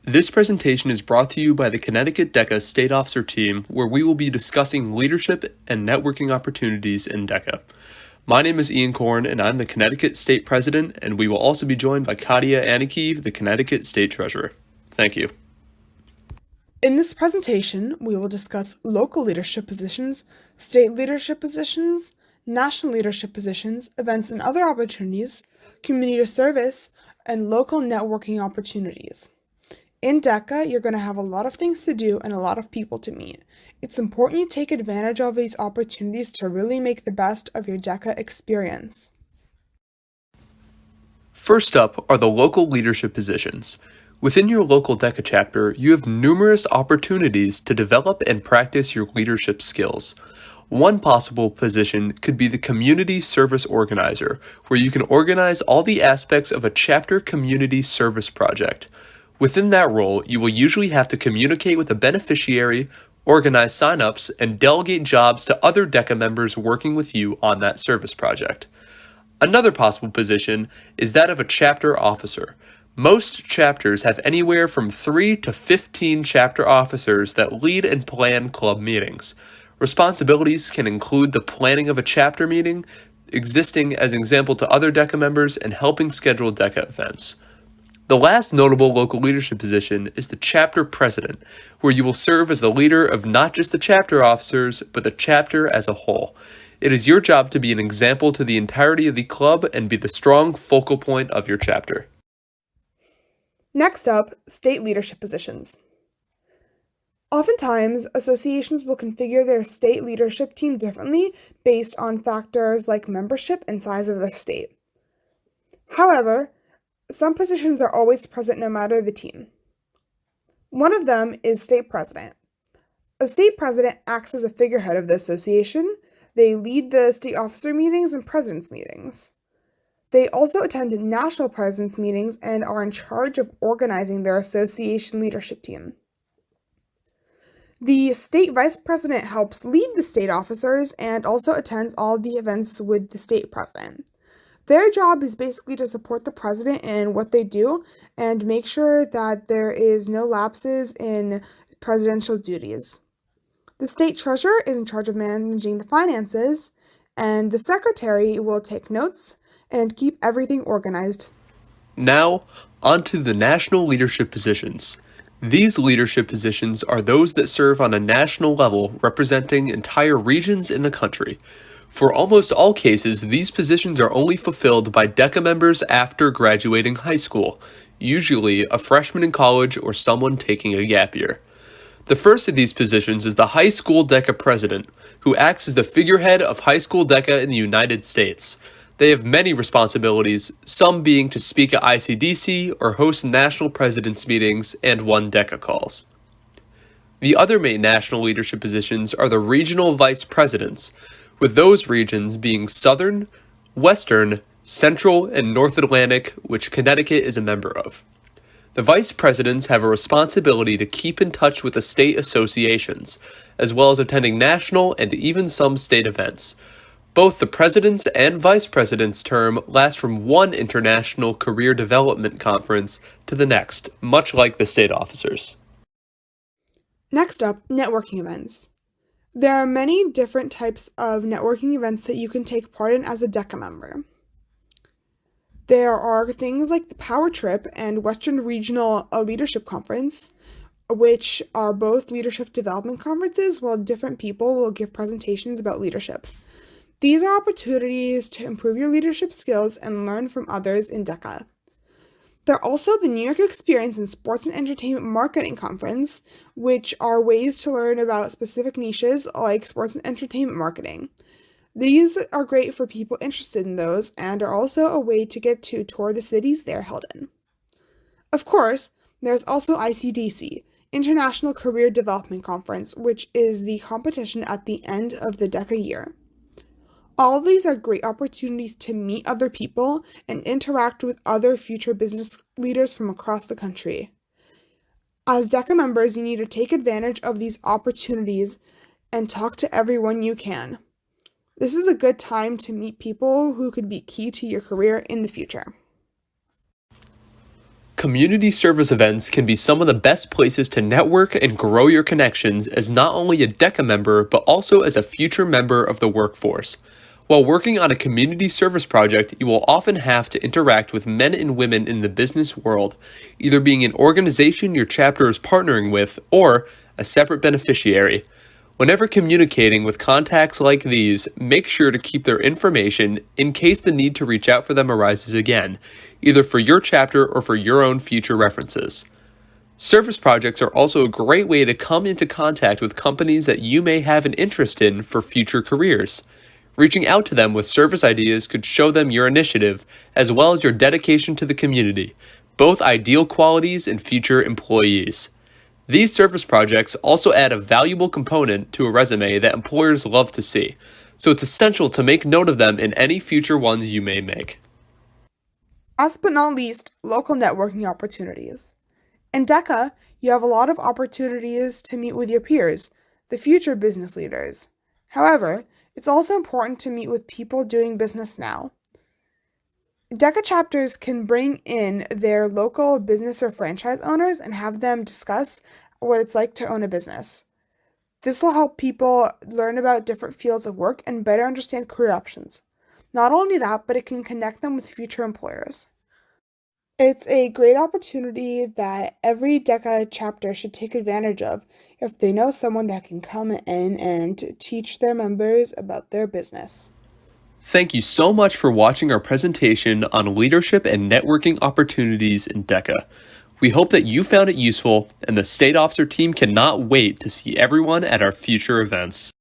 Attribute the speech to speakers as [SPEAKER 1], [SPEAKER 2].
[SPEAKER 1] This presentation is brought to you by the Connecticut DECA State Officer Team, where we will be discussing leadership and networking opportunities in DECA. My name is Ian Korn, and I'm the Connecticut State President, and we will also be joined by Katia Anikiv, the Connecticut State Treasurer. Thank you.
[SPEAKER 2] In this presentation, we will discuss local leadership positions, state leadership positions, national leadership positions, events and other opportunities, community service, and local networking opportunities. In DECA, you're going to have a lot of things to do and a lot of people to meet. It's important you take advantage of these opportunities to really make the best of your DECA experience.
[SPEAKER 1] First up are the local leadership positions. Within your local DECA chapter, you have numerous opportunities to develop and practice your leadership skills. One possible position could be the community service organizer, where you can organize all the aspects of a chapter community service project. Within that role, you will usually have to communicate with a beneficiary, organize sign-ups, and delegate jobs to other DECA members working with you on that service project. Another possible position is that of a chapter officer. Most chapters have anywhere from 3 to 15 chapter officers that lead and plan club meetings. Responsibilities can include the planning of a chapter meeting, existing as an example to other DECA members, and helping schedule DECA events. The last notable local leadership position is the chapter president, where you will serve as the leader of not just the chapter officers, but the chapter as a whole. It is your job to be an example to the entirety of the club and be the strong focal point of your chapter.
[SPEAKER 2] Next up, state leadership positions. Oftentimes, associations will configure their state leadership team differently based on factors like membership and size of their state. However, some positions are always present no matter the team. One of them is state president. A state president acts as a figurehead of the association. They lead the state officer meetings and president's meetings. They also attend national president's meetings and are in charge of organizing their association leadership team. The state vice president helps lead the state officers and also attends all the events with the state president. Their job is basically to support the president in what they do and make sure that there is no lapses in presidential duties. The state treasurer is in charge of managing the finances, and the secretary will take notes and keep everything organized.
[SPEAKER 1] Now, on to the national leadership positions. These leadership positions are those that serve on a national level, representing entire regions in the country. For almost all cases, these positions are only fulfilled by DECA members after graduating high school, usually a freshman in college or someone taking a gap year. The first of these positions is the high school DECA president, who acts as the figurehead of high school DECA in the United States. They have many responsibilities, some being to speak at ICDC or host national presidents' meetings and one DECA calls. The other main national leadership positions are the regional vice presidents, with those regions being Southern, Western, Central, and North Atlantic, which Connecticut is a member of. The vice presidents have a responsibility to keep in touch with the state associations, as well as attending national and even some state events. Both the president's and vice president's term last from one international career development conference to the next, much like the state officers.
[SPEAKER 2] Next up, networking events. There are many different types of networking events that you can take part in as a DECA member. There are things like the Power Trip and Western Regional Leadership Conference, which are both leadership development conferences where different people will give presentations about leadership. These are opportunities to improve your leadership skills and learn from others in DECA. There are also the New York Experience and Sports and Entertainment Marketing Conference, which are ways to learn about specific niches like sports and entertainment marketing. These are great for people interested in those and are also a way to get to tour the cities they're held in. Of course, there's also ICDC, International Career Development Conference, which is the competition at the end of the DECA year. All of these are great opportunities to meet other people and interact with other future business leaders from across the country. As DECA members, you need to take advantage of these opportunities and talk to everyone you can. This is a good time to meet people who could be key to your career in the future.
[SPEAKER 1] Community service events can be some of the best places to network and grow your connections as not only a DECA member, but also as a future member of the workforce. While working on a community service project, you will often have to interact with men and women in the business world, either being an organization your chapter is partnering with or a separate beneficiary. Whenever communicating with contacts like these, make sure to keep their information in case the need to reach out for them arises again, either for your chapter or for your own future references. Service projects are also a great way to come into contact with companies that you may have an interest in for future careers. Reaching out to them with service ideas could show them your initiative as well as your dedication to the community, both ideal qualities in future employees. These service projects also add a valuable component to a resume that employers love to see, so it's essential to make note of them in any future ones you may make.
[SPEAKER 2] Last but not least, local networking opportunities. In DECA, you have a lot of opportunities to meet with your peers, the future business leaders. However, it's also important to meet with people doing business now. DECA chapters can bring in their local business or franchise owners and have them discuss what it's like to own a business. This will help people learn about different fields of work and better understand career options. Not only that, but it can connect them with future employers. It's a great opportunity that every DECA chapter should take advantage of if they know someone that can come in and teach their members about their business.
[SPEAKER 1] Thank you so much for watching our presentation on leadership and networking opportunities in DECA. We hope that you found it useful, and the State Officer team cannot wait to see everyone at our future events.